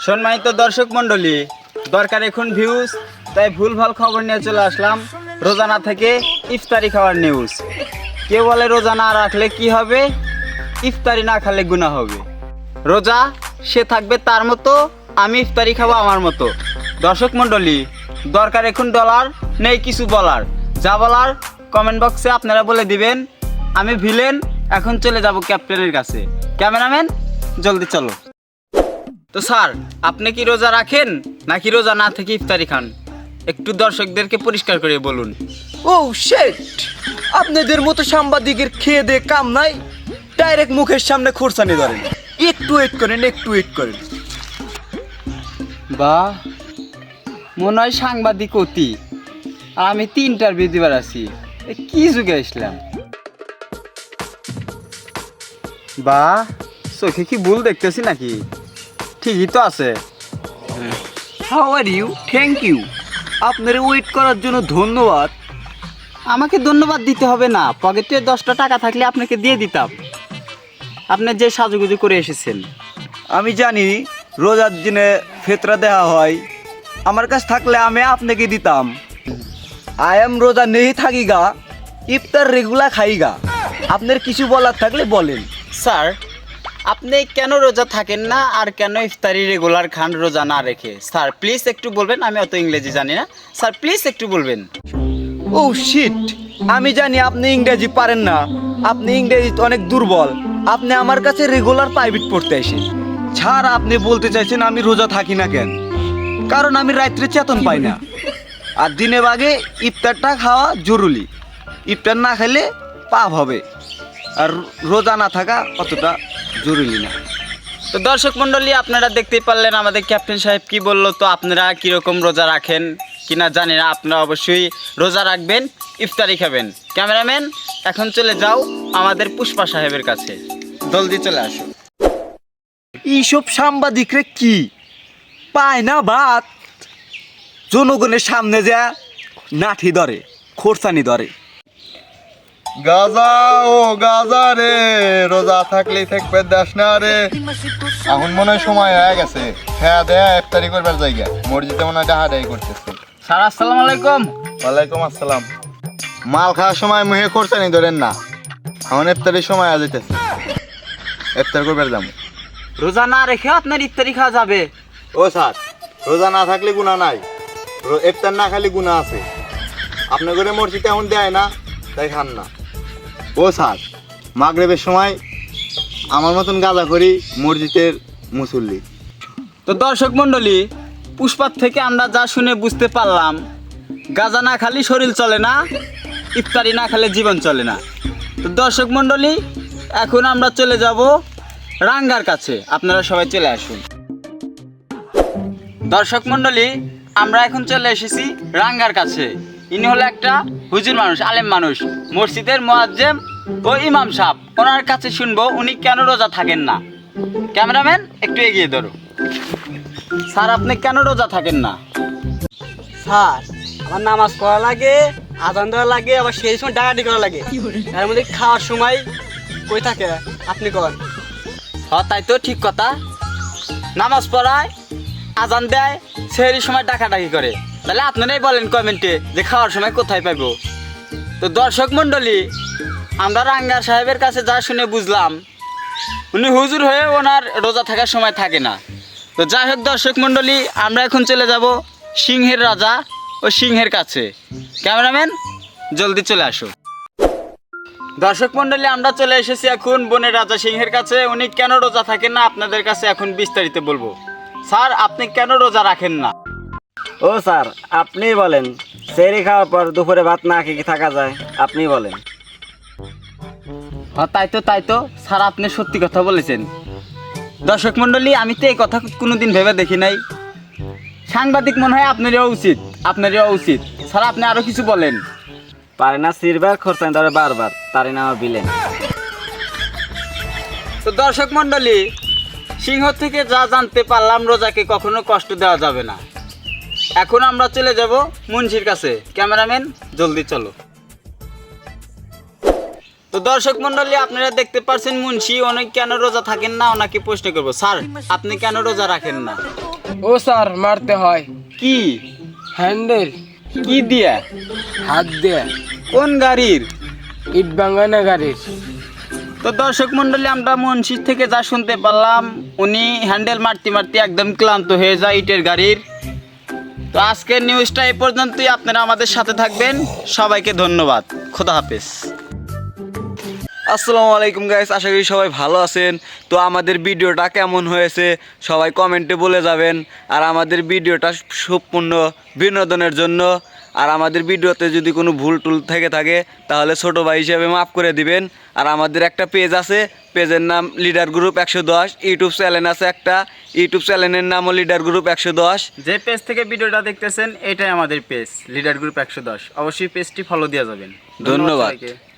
সম্মানিত দর্শক মন্ডলী, দরকার এখন ভিউজ, তাই ভুলভাল খবর নিয়ে চলে আসলাম রোজানা থেকে ইফতারি খাওয়ার নিউজ। কেউ বলে রোজা না রাখলে কি হবে, ইফতারি না খেলে গুনাহ হবে। রোজা সে থাকবে তার মতো, আমি ইফতারি খাবো আমার মতো। দর্শক মন্ডলী, দরকার এখন ডলার, নেই কিছু বলার। যা বলার কমেন্ট বক্সে আপনারা বলে দিবেন। আমি ভিলেন, এখন চলে যাব ক্যাপ্টেনের কাছে। ক্যামেরাম্যান জলদি চলো। তো স্যার, আপনি কি রোজা রাখেন নাকি রোজা না থেকে ইফতারি খান? একটু দর্শকদেরকে পরিষ্কার করে বলুন। ও শিট, আপনাদের মতো সাংবাদিকের খেয়ে দে কাম নাই, ডাইরেক্ট মুখের সামনে খোরসানি ধরেন। একটু ওয়েট করেন, একটু ওয়েট করেন। বাহ, মনে হয় সাংবাদিক অতি, আর আমি 3টার দিবার আছি। কি যুগে আসলাম? বাহ, চোখে কি ভুল দেখতেছি নাকি? ঠিকই তো আছে। How are you? Thank you. আপনার ওয়েট করার জন্য ধন্যবাদ। আমাকে ধন্যবাদ দিতে হবে না, পকেটে 10টা টাকা থাকলে আপনাকে দিয়ে দিতাম। আপনি যে সাজুগুজু করে এসেছেন। আমি জানি রোজার দিনে ফেতরা দেওয়া হয়, আমার কাছে থাকলে আমি আপনাকে দিতাম। আই এম রোজা নেই থাকিগা, ইফতার রেগুলার খাইগা। আপনার কিছু বলার থাকলে বলেন। স্যার, আপনি কেন রোজা থাকেন না আর কেন ইফতারি রেগুলার খান রোজা না রেখে? স্যার প্লিজ একটু বলবেন, আমি অত ইংরেজি জানি না। স্যার প্লিজ একটু বলবেন। ও শিট, আমি জানি আপনি ইংরেজি পারেন না, আপনি ইংরেজিতে অনেক দুর্বল। আপনি আমার কাছে রেগুলার প্রাইভেট পড়তে আসেন। ছাড়, আপনি বলতে চাইছেন আমি রোজা থাকি না কেন? কারণ আমি রাত্রে চেতন পাই না, আর দিনে বাগে ইফতারটা খাওয়া জরুরি। ইফতার না খেলে পাপ হবে, আর রোজা না থাকা অতটা জরুরি না। তো দর্শক মণ্ডলী, আপনারা দেখতেই পারলেন আমাদের ক্যাপ্টেন সাহেব কি বললো। তো আপনারা কীরকম রোজা রাখেন কিনা জানি না, আপনারা অবশ্যই রোজা রাখবেন, ইফতারি খাবেন। ক্যামেরাম্যান এখন চলে যাও আমাদের পুষ্পা সাহেবের কাছে, জলদি চলে আসো। এইসব সাংবাদিকরে কি পায় না ভাত, জনগণের সামনে যা নাঠি ধরে, খোরসানি ধরে। গাজা ও গাজা রে, রোজা থাকলেই থাকবে দেশ না রে। এখন মনে হয় সময় হয়ে গেছে, হ্যাঁ দেয়া ইফতারি করবার জায়গা মসজিদে মনে হয় ডাহাডাহি করতেছে। স্যার আসসালামু আলাইকুম। ওয়ালাইকুম আসসালাম। মাল খাওয়ার সময় মুহে খরচানি ধরেন না, এখন ইফতারির সময় আজ যেতেছে, ইফতার করবার যাবো। রোজা না রেখে আপনার ইফতারি খাওয়া যাবে? ও স্যার, রোজা না থাকলে গুনাহ নাই, ইফতার না খালি গুনাহ আছে। আপনার ঘরে মসজিদে এখন দেয় না, তাই খান না। ও স্যার, মাগরিবের সময় আমার মতন গাঁজা করি মসজিদের মুসল্লি। তো দর্শক মণ্ডলী, পুষ্পার থেকে আমরা যা শুনে বুঝতে পারলাম, গাঁজা না খালি শরীর চলে না, ইফতারি না খেলে জীবন চলে না। তো দর্শক মণ্ডলী, এখন আমরা চলে যাব রাঙ্গার কাছে, আপনারা সবাই চলে আসুন। দর্শক মণ্ডলী, আমরা এখন চলে এসেছি রাঙ্গার কাছে। ইনি হলো একটা হুজুর মানুষ, আলেম মানুষ, মসজিদের মুয়াজ্জেম ও ইমাম সাহেব। ওনার কাছে শুনবো উনি কেন রোজা থাকেন না। ক্যামেরাম্যান একটু এগিয়ে ধরো। স্যার, আপনি কেন রোজা থাকেন না? স্যার, আমার নামাজ পড়া লাগে, আজান দেওয়া লাগে, আবার সেই সময় ডাকাডাকি করা লাগে। তার মধ্যে খাওয়ার সময় কই থাকে আপনি কন? হ্যাঁ, তাই তো ঠিক কথা। নামাজ পড়ায়, আজান দেয়, সেহরির সময় ডাকাডাকি করে। তাহলে আপনারাই বলেন কমেন্টে যে খাওয়ার সময় কোথায় পাইব। তো দর্শক মণ্ডলী, আমরা রাঙ্গার সাহেবের কাছে যা শুনে বুঝলাম, উনি হুজুর হয়ে ওনার রোজা থাকার সময় থাকে না। তো যাই হোক দর্শক মণ্ডলী, আমরা এখন চলে যাব সিংহের রাজা ও সিংহের কাছে। ক্যামেরাম্যান জলদি চলে আসো। দর্শক মণ্ডলী, আমরা চলে এসেছি এখন বনের রাজা সিংহের কাছে। উনি কেন রোজা থাকেন না আপনাদের কাছে এখন বিস্তারিত বলবো। স্যার, আপনি কেন রোজা রাখেন না? ও স্যার, আপনি বলেন, সেহরি খাওয়ার পর দুপুরে ভাত না খেয়ে কি থাকা যায়? আপনি বলেন। হ্যাঁ, তাই তো স্যার, আপনি সত্যি কথা বলেছেন। দর্শক মণ্ডলী, আমি তো এই কথা কোনোদিন ভেবে দেখি নাই। সাংবাদিক মনে হয় আপনারও উচিত। স্যার, আপনি আরো কিছু বলেন। পারে না সিরবার খরচান ধরে বারবার, তারই নাম বিলেন। তো দর্শক মণ্ডলী, সিংহ থেকে যা জানতে পারলাম, রোজাকে কখনো কষ্ট দেওয়া যাবে না। এখন আমরা চলে যাব মুন্সির কাছে। ক্যামেরাম্যান জলদি চলো। তো দর্শক মণ্ডলী, আপনারা দেখতে পাচ্ছেন মুন্সি অনেক কেন রোজা থাকেন না, ওনাকে প্রশ্ন করবো। স্যার, আপনি কেন রোজা রাখেন না? ও স্যার মারতে হয়। কি হ্যান্ডেল। কি দিয়া? হাত দিয়ে। কোন গাড়ির? ইট ভাঙানা গাড়ির। তো দর্শক মন্ডলী, আমরা মুন্সির থেকে যা শুনতে পারলাম, উনি হ্যান্ডেল মারতে মারতে একদম ক্লান্ত হয়ে যায় ইটের গাড়ির। তো আজকের নিউজটা এই পর্যন্তই। আপনারা আমাদের সাথে থাকবেন। সবাইকে ধন্যবাদ। খোদা হাফেজ। আসসালামু আলাইকুম গাইস, আশা করি সবাই ভালো আছেন। তো আমাদের ভিডিওটা কেমন হয়েছে সবাই কমেন্টে বলে যাবেন। আর আমাদের ভিডিওটা সম্পূর্ণ বিনোদনের জন্য। আর আমাদের ভিডিওতে যদি কোনো ভুল টুল থেকে থাকে তাহলে ছোট ভাই হিসেবে মাফ করে দিবেন। আর আমাদের একটা পেজ আছে, পেজের নাম লিডার গ্রুপ 110। ইউটিউব চ্যানেল আছে একটা, ইউটিউব চ্যানেলের নামও লিডার গ্রুপ 110। যে পেজ থেকে ভিডিওটা দেখতেছেন এটাই আমাদের পেজ লিডার গ্রুপ 110। অবশ্যই পেজটি ফলো দিয়ে যাবেন। ধন্যবাদ। সবাইকে।